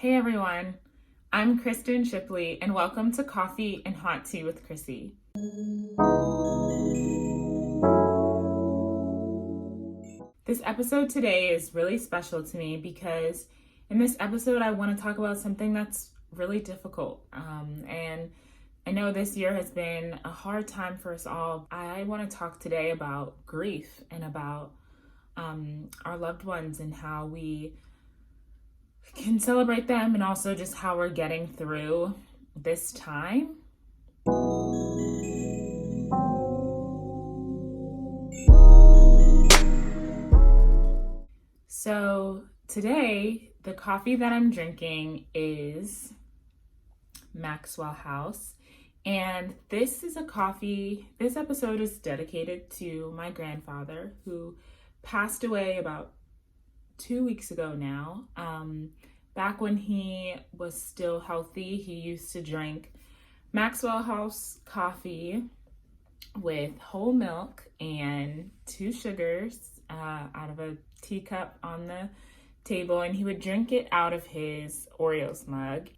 Hey everyone, I'm Kristen Shipley and welcome to Coffee and Hot Tea with Krissy. This episode today is really special to me because in this episode I want to talk about something that's really difficult. And I know this year has been a hard time for us all. I want to talk today about grief and about our loved ones and how we can celebrate them and also just how we're getting through this time. So today, the coffee that I'm drinking is Maxwell House. And this episode is dedicated to my grandfather who passed away about 2 weeks ago now. Back when he was still healthy, he used to drink Maxwell House coffee with whole milk and 2 sugars out of a teacup on the table, and he would drink it out of his Oreos mug.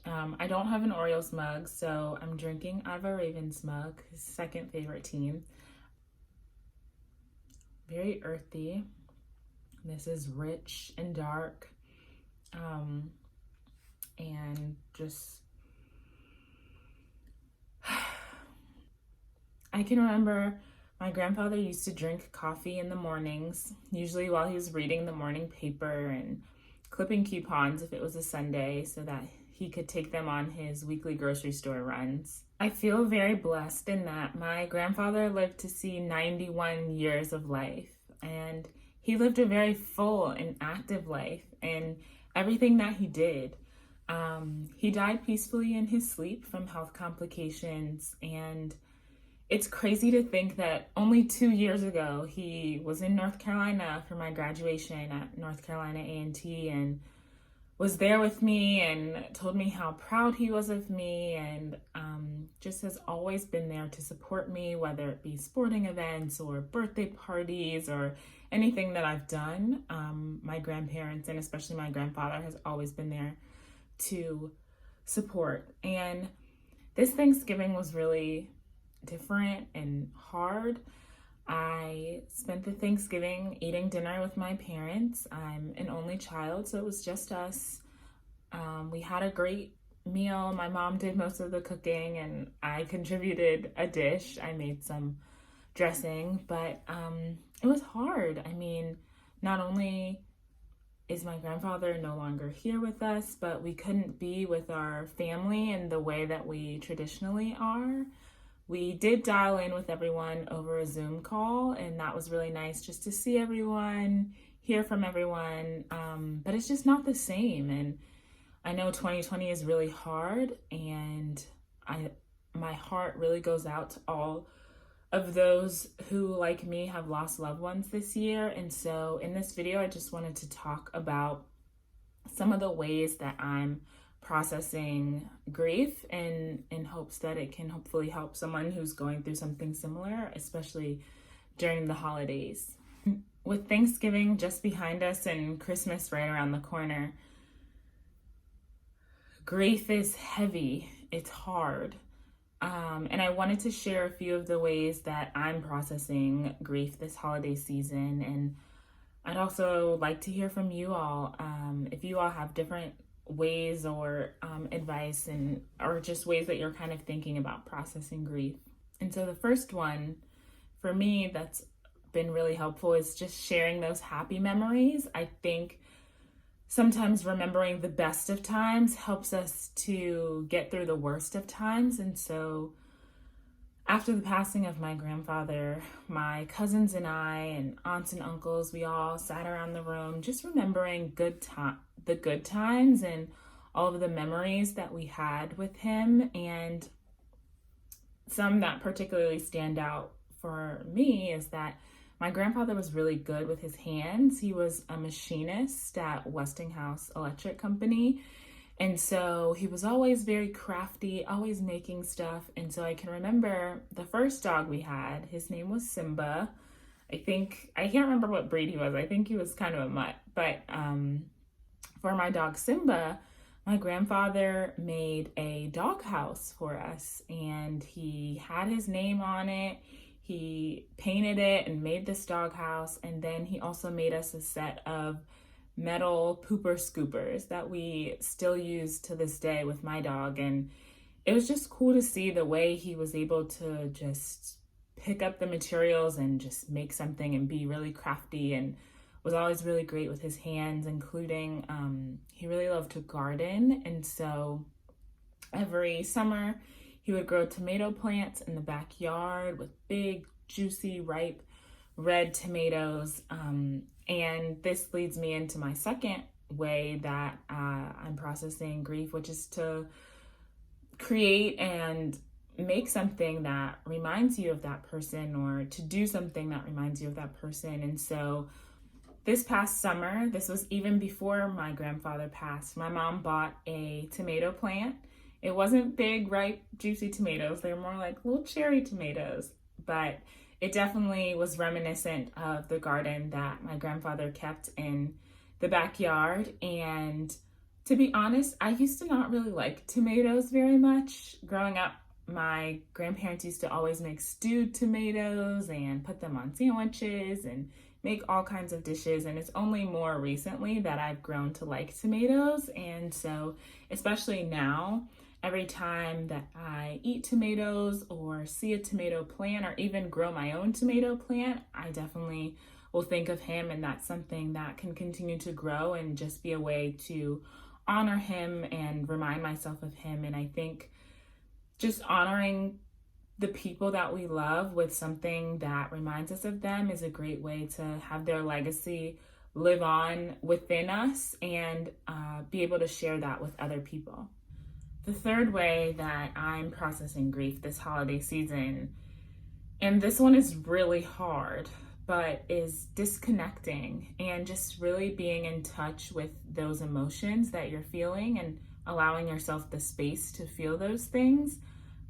I don't have an Oreos mug, so I'm drinking out of a Ravens mug, his second favorite team. Very earthy. This is rich and dark, and just, I can remember my grandfather used to drink coffee in the mornings, usually while he was reading the morning paper and clipping coupons if it was a Sunday so that he could take them on his weekly grocery store runs. I feel very blessed in that my grandfather lived to see 91 years of life, and he lived a very full and active life in everything that he did. He died peacefully in his sleep from health complications, and it's crazy to think that only 2 years ago he was in North Carolina for my graduation at North Carolina A&T and was there with me and told me how proud he was of me, and just has always been there to support me, whether it be sporting events or birthday parties or anything that I've done. My grandparents and especially my grandfather has always been there to support. And this Thanksgiving was really different and hard. I spent the Thanksgiving eating dinner with my parents. I'm an only child, so it was just us. We had a great meal. My mom did most of the cooking and I contributed a dish. I made some dressing, but it was hard. I mean, not only is my grandfather no longer here with us, but we couldn't be with our family in the way that we traditionally are. We did dial in with everyone over a Zoom call, and that was really nice just to see everyone, hear from everyone, but it's just not the same. And I know 2020 is really hard, and my heart really goes out to all of those who, like me, have lost loved ones this year. And so in this video, I just wanted to talk about some of the ways that I'm processing grief in hopes that it can hopefully help someone who's going through something similar, especially during the holidays. With Thanksgiving just behind us and Christmas right around the corner, grief is heavy, it's hard. And I wanted to share a few of the ways that I'm processing grief this holiday season. And I'd also like to hear from you all. If you all have different ways or advice or just ways that you're kind of thinking about processing grief. And so the first one for me that's been really helpful is just sharing those happy memories. I think sometimes remembering the best of times helps us to get through the worst of times. And so after the passing of my grandfather, my cousins and I and aunts and uncles, we all sat around the room just remembering the good times and all of the memories that we had with him. And some that particularly stand out for me is that my grandfather was really good with his hands. He was a machinist at Westinghouse Electric Company. And so he was always very crafty, always making stuff. And so I can remember the first dog we had, his name was Simba. I can't remember what breed he was. I think he was kind of a mutt. But for my dog Simba, My grandfather made a doghouse for us, and he had his name on it. He painted it and made this doghouse, and then he also made us a set of metal pooper scoopers that we still use to this day with my dog. And it was just cool to see the way he was able to just pick up the materials and just make something and be really crafty, and was always really great with his hands, including he really loved to garden. And so every summer he would grow tomato plants in the backyard with big, juicy, ripe red tomatoes. And this leads me into my second way that I'm processing grief, which is to create and make something that reminds you of that person, or to do something that reminds you of that person. And so this past summer, this was even before my grandfather passed, my mom bought a tomato plant. It wasn't big, ripe, juicy tomatoes. They were more like little cherry tomatoes, but it definitely was reminiscent of the garden that my grandfather kept in the backyard. And to be honest, I used to not really like tomatoes very much. Growing up, my grandparents used to always make stewed tomatoes and put them on sandwiches and make all kinds of dishes. And it's only more recently that I've grown to like tomatoes. And so, especially now, every time that I eat tomatoes or see a tomato plant or even grow my own tomato plant, I definitely will think of him. And that's something that can continue to grow and just be a way to honor him and remind myself of him. And I think just honoring the people that we love with something that reminds us of them is a great way to have their legacy live on within us, and be able to share that with other people. The third way that I'm processing grief this holiday season, and this one is really hard, but is disconnecting and just really being in touch with those emotions that you're feeling and allowing yourself the space to feel those things.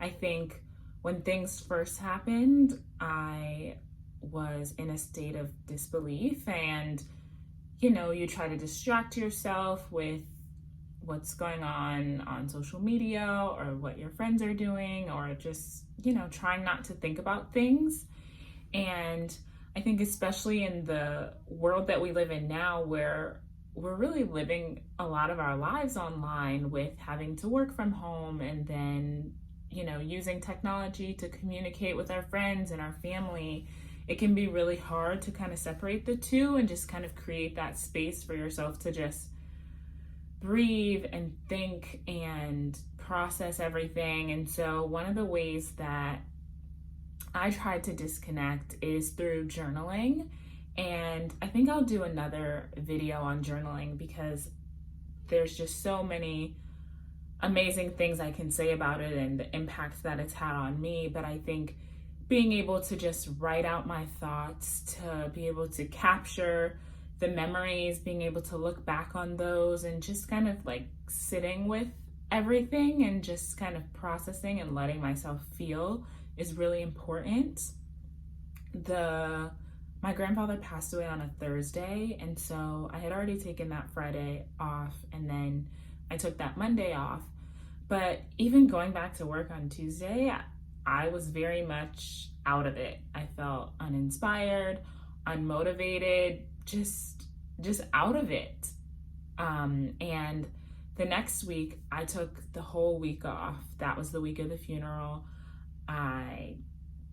I think when things first happened, I was in a state of disbelief, and you try to distract yourself with what's going on social media or what your friends are doing, or just trying not to think about things. And I think especially in the world that we live in now, where we're really living a lot of our lives online, with having to work from home and then using technology to communicate with our friends and our family, it can be really hard to kind of separate the two and just kind of create that space for yourself to just breathe and think and process everything. And so one of the ways that I try to disconnect is through journaling. And I think I'll do another video on journaling, because there's just so many amazing things I can say about it and the impact that it's had on me. But I think being able to just write out my thoughts, to be able to capture the memories, being able to look back on those, and just kind of like sitting with everything and just kind of processing and letting myself feel is really important. My grandfather passed away on a Thursday, and so I had already taken that Friday off, and then I took that Monday off. But even going back to work on Tuesday, I was very much out of it. I felt uninspired, unmotivated, just out of it. And the next week, I took the whole week off. That was the week of the funeral. I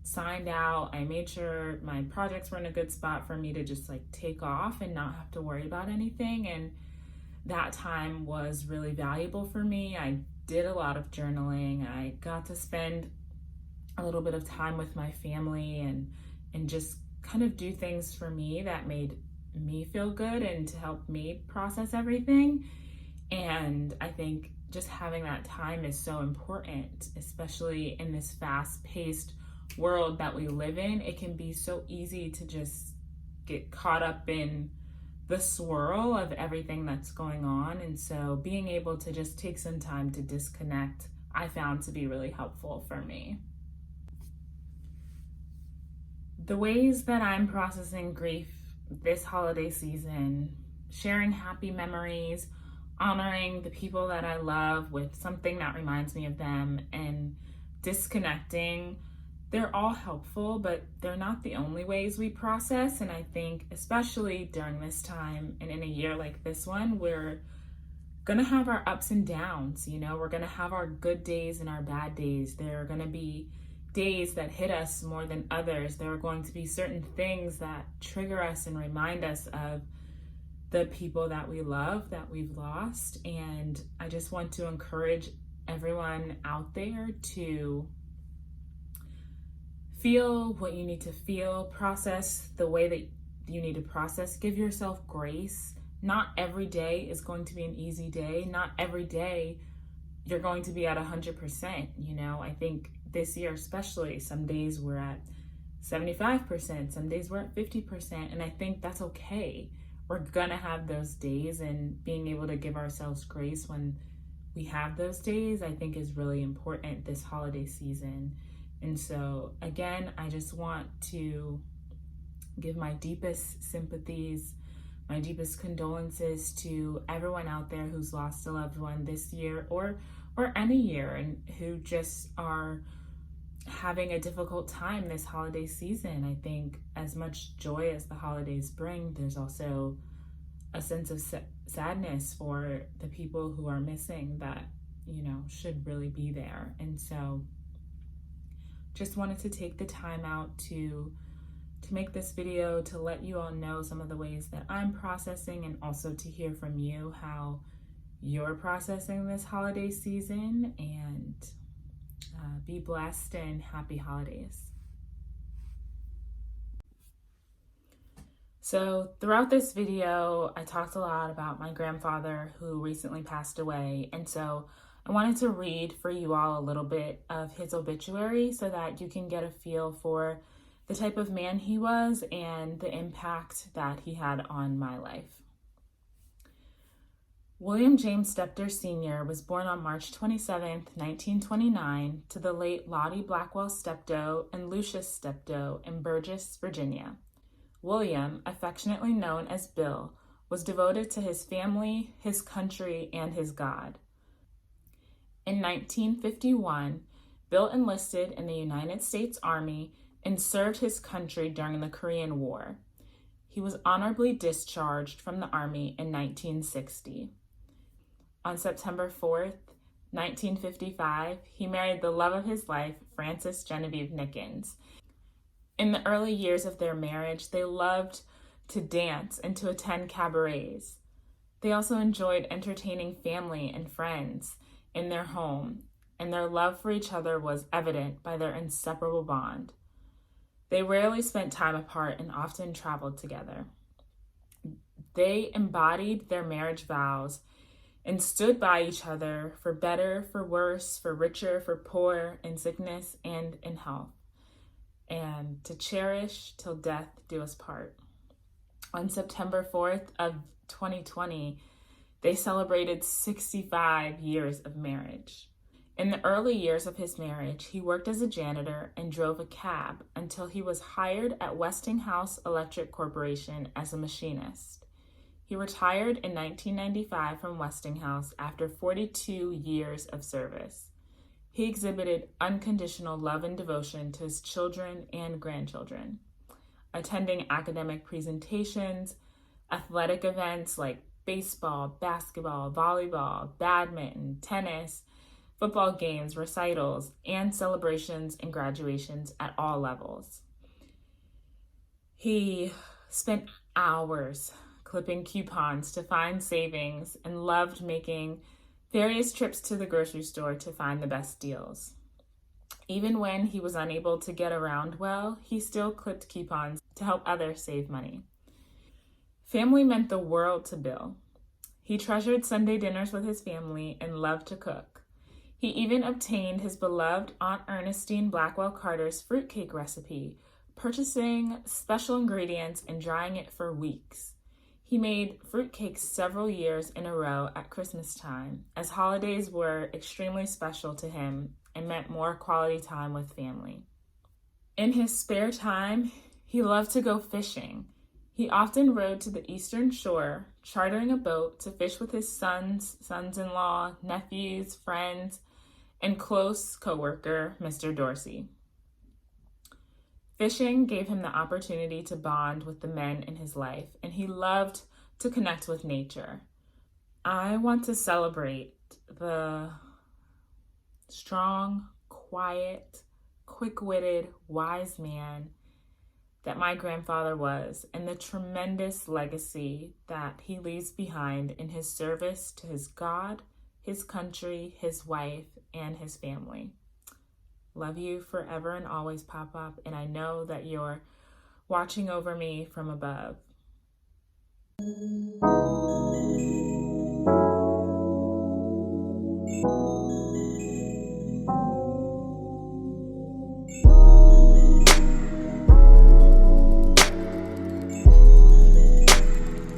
signed out. I made sure my projects were in a good spot for me to just take off and not have to worry about anything. And that time was really valuable for me. I did a lot of journaling. I got to spend a little bit of time with my family and just kind of do things for me that made me feel good and to help me process everything. And I think just having that time is so important, especially in this fast-paced world that we live in. It can be so easy to just get caught up in the swirl of everything that's going on. And so being able to just take some time to disconnect, I found to be really helpful for me. The ways that I'm processing grief this holiday season: sharing happy memories, honoring the people that I love with something that reminds me of them, and disconnecting, they're all helpful, but they're not the only ways we process. And I think, especially during this time and in a year like this one, we're gonna have our ups and downs. We're gonna have our good days and our bad days. There are gonna be days that hit us more than others. There are going to be certain things that trigger us and remind us of the people that we love, that we've lost. And I just want to encourage everyone out there to feel what you need to feel, process the way that you need to process, give yourself grace. Not every day is going to be an easy day. Not every day you're going to be at 100%. I think this year especially, some days we're at 75%, some days we're at 50%, and I think that's okay. We're gonna have those days, and being able to give ourselves grace when we have those days, I think, is really important this holiday season. And so again, I just want to give my deepest sympathies, my deepest condolences to everyone out there who's lost a loved one this year or any year, and who just are having a difficult time this holiday season. I think as much joy as the holidays bring, there's also a sense of sadness for the people who are missing that, should really be there. And so just wanted to take the time out to make this video, to let you all know some of the ways that I'm processing, and also to hear from you how you're processing this holiday season. And be blessed and happy holidays. So throughout this video, I talked a lot about my grandfather who recently passed away. And so I wanted to read for you all a little bit of his obituary so that you can get a feel for the type of man he was and the impact that he had on my life. William James Steptoe Sr. was born on March 27, 1929, to the late Lottie Blackwell Steptoe and Lucius Steptoe in Burgess, Virginia. William, affectionately known as Bill, was devoted to his family, his country, and his God. In 1951, Bill enlisted in the United States Army and served his country during the Korean War. He was honorably discharged from the Army in 1960. On September 4th, 1955, he married the love of his life, Frances Genevieve Nickens. In the early years of their marriage, they loved to dance and to attend cabarets. They also enjoyed entertaining family and friends in their home, and their love for each other was evident by their inseparable bond. They rarely spent time apart and often traveled together. They embodied their marriage vows and stood by each other for better, for worse, for richer, for poor, in sickness and in health, and to cherish till death do us part. On September 4th of 2020, they celebrated 65 years of marriage. In the early years of his marriage, he worked as a janitor and drove a cab until he was hired at Westinghouse Electric Corporation as a machinist. He retired in 1995 from Westinghouse after 42 years of service. He exhibited unconditional love and devotion to his children and grandchildren, attending academic presentations, athletic events like baseball, basketball, volleyball, badminton, tennis, football games, recitals, and celebrations and graduations at all levels. He spent hours clipping coupons to find savings and loved making various trips to the grocery store to find the best deals. Even when he was unable to get around well, he still clipped coupons to help others save money. Family meant the world to Bill. He treasured Sunday dinners with his family and loved to cook. He even obtained his beloved Aunt Ernestine Blackwell Carter's fruitcake recipe, purchasing special ingredients and drying it for weeks. He made fruitcakes several years in a row at Christmas time, as holidays were extremely special to him and meant more quality time with family. In his spare time, he loved to go fishing. He often rode to the eastern shore, chartering a boat to fish with his sons, sons-in-law, nephews, friends, and close co-worker, Mr. Dorsey. Fishing gave him the opportunity to bond with the men in his life, and he loved to connect with nature. I want to celebrate the strong, quiet, quick-witted, wise man that my grandfather was, and the tremendous legacy that he leaves behind in his service to his God, his country, his wife, and his family. Love you forever and always, Pop-Pop, and I know that you're watching over me from above.